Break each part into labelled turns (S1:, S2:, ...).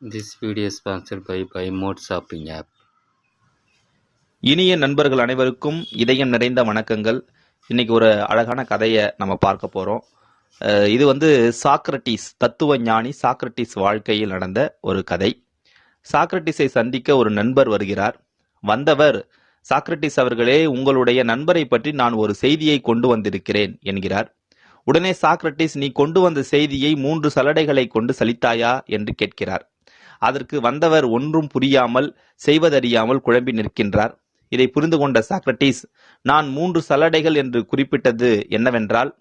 S1: This video is sponsored by Mode Shopping app.
S2: இனிய நண்பர்கள் அனைவருக்கும் இதயம் நிறைந்த வணக்கங்கள். இன்னைக்கு ஒரு அழகான கதையை நம்ம பார்க்க போறோம். இது சாக்ரட்டிஸ், தத்துவ ஞானி சாக்ரட்டிஸ் வாழ்க்கையில் நடந்த ஒரு கதை. சாக்ரட்டிஸை சந்திக்க ஒரு நண்பர் வருகிறார். வந்தவர், சாக்ரட்டிஸ் அவர்களே, உங்களுடைய நண்பரை பற்றி நான் ஒரு செய்தியை கொண்டு வந்திருக்கிறேன் என்கிறார். உடனே சாக்ரட்டிஸ், நீ கொண்டு வந்த செய்தியை 3 சலடைகளை கொண்டு சலித்தாயா என்று கேட்கிறார். அதற்கு வந்தவர் ஒன்றும் புரியாமல், செய்வதறியாமல் குழம்பி நிற்கின்றார். இதை புரிந்து கொண்ட சாக்ரட்டிஸ், நான் 3 சலடைகள் என்று குறிப்பிட்டது என்னவென்றால்,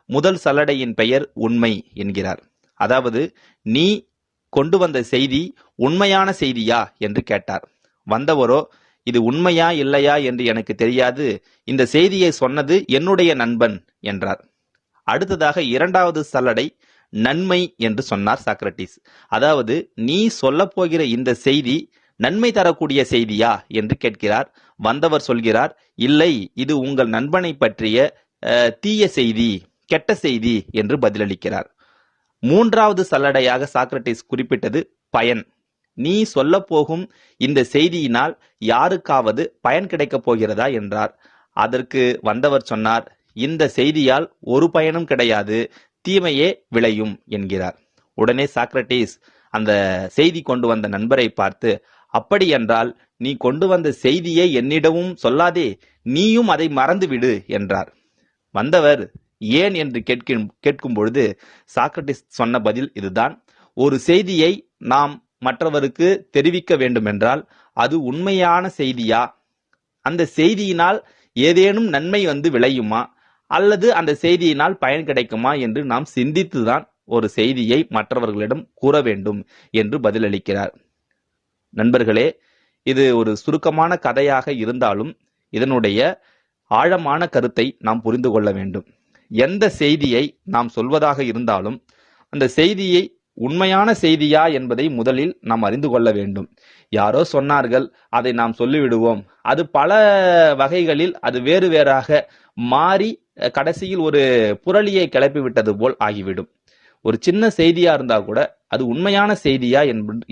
S2: முதல் சலடையின் பெயர் உண்மை என்கிறார். அதாவது, நீ கொண்டு வந்த செய்தி உண்மையான செய்தியா என்று கேட்டார். வந்தவரோ, இது உண்மையா இல்லையா என்று எனக்கு தெரியாது, இந்த செய்தியை சொன்னது என்னுடைய நண்பன் என்றார். அடுத்ததாக 2வது சலடை நன்மை என்று சொன்னார் சாக்ரட்டிஸ். அதாவது, நீ சொல்ல போகிற இந்த செய்தி நன்மை தரக்கூடிய செய்தியா என்று கேட்கிறார். வந்தவர் சொல்கிறார், இல்லை, இது உங்கள் நண்பனை பற்றிய தீய செய்தி, கெட்ட செய்தி என்று பதிலளிக்கிறார். 3வது சல்லடையாக சாக்ரட்டிஸ் குறிப்பிட்டது பயன். நீ சொல்ல போகும் இந்த செய்தியினால் யாருக்காவது பயன் கிடைக்கப் போகிறதா என்றார். அதற்கு வந்தவர் சொன்னார், இந்த செய்தியால் ஒரு பயனும் கிடையாது, தீமையே விளையும் என்கிறார். உடனே சாக்ரட்டிஸ் அந்த செய்தி கொண்டு வந்த நண்பரை பார்த்து, அப்படி என்றால் நீ கொண்டு வந்த செய்தியை என்னிடமும் சொல்லாதே, நீயும் அதை மறந்துவிடு என்றார். வந்தவர் ஏன் என்று கேட்கும் பொழுது சாக்ரட்டிஸ் சொன்ன பதில் இதுதான். ஒரு செய்தியை நாம் மற்றவருக்கு தெரிவிக்க வேண்டுமென்றால் அது உண்மையான செய்தியா, அந்த செய்தியினால் ஏதேனும் நன்மை விளையுமா, அல்லது அந்த செய்தியினால் பயன் கிடைக்குமா என்று நாம் சிந்தித்துதான் ஒரு செய்தியை மற்றவர்களிடம் கூற வேண்டும் என்று பதிலளிக்கிறார். நண்பர்களே, இது ஒரு சுருக்கமான கதையாக இருந்தாலும் இதனுடைய ஆழமான கருத்தை நாம் புரிந்து கொள்ள வேண்டும். எந்த செய்தியை நாம் சொல்வதாக இருந்தாலும் அந்த செய்தியை உண்மையான செய்தியா என்பதை முதலில் நாம் அறிந்து கொள்ள வேண்டும். யாரோ சொன்னார்கள், அதை நாம் சொல்லிவிடுவோம், அது பல வகைகளில் அது வேறு வேறாக மாறி கடைசியில் ஒரு புரளியை கிளப்பி விட்டது போல் ஆகிவிடும். ஒரு சின்ன செய்தியா இருந்தா கூட அது உண்மையான செய்தியா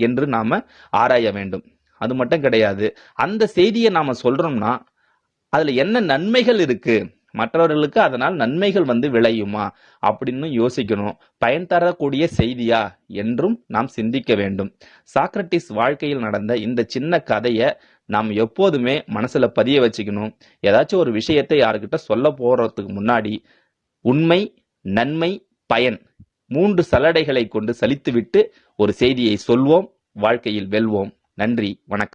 S2: என்று நாம ஆராய வேண்டும். அது மட்டும் கிடையாது, அந்த செய்தியை நாம சொல்றோம்னா அதுல என்ன நன்மைகள் இருக்கு, மற்றவர்களுக்கு அதனால் நன்மைகள் விளையுமா அப்படின்னு யோசிக்கணும். பயன் தரக்கூடிய செய்தியா என்றும் நாம் சிந்திக்க வேண்டும். சாக்ரட்டிஸ் வாழ்க்கையில் நடந்த இந்த சின்ன கதையை நாம் எப்போதுமே மனசுல பதிய வச்சுக்கணும். ஏதாச்சும் ஒரு விஷயத்தை யாருக்கிட்ட சொல்ல போறதுக்கு முன்னாடி உண்மை, நன்மை, பயன் 3 சலடைகளை கொண்டு சலித்துவிட்டு ஒரு செய்தியை சொல்வோம், வாழ்க்கையில் வெல்வோம். நன்றி, வணக்கம்.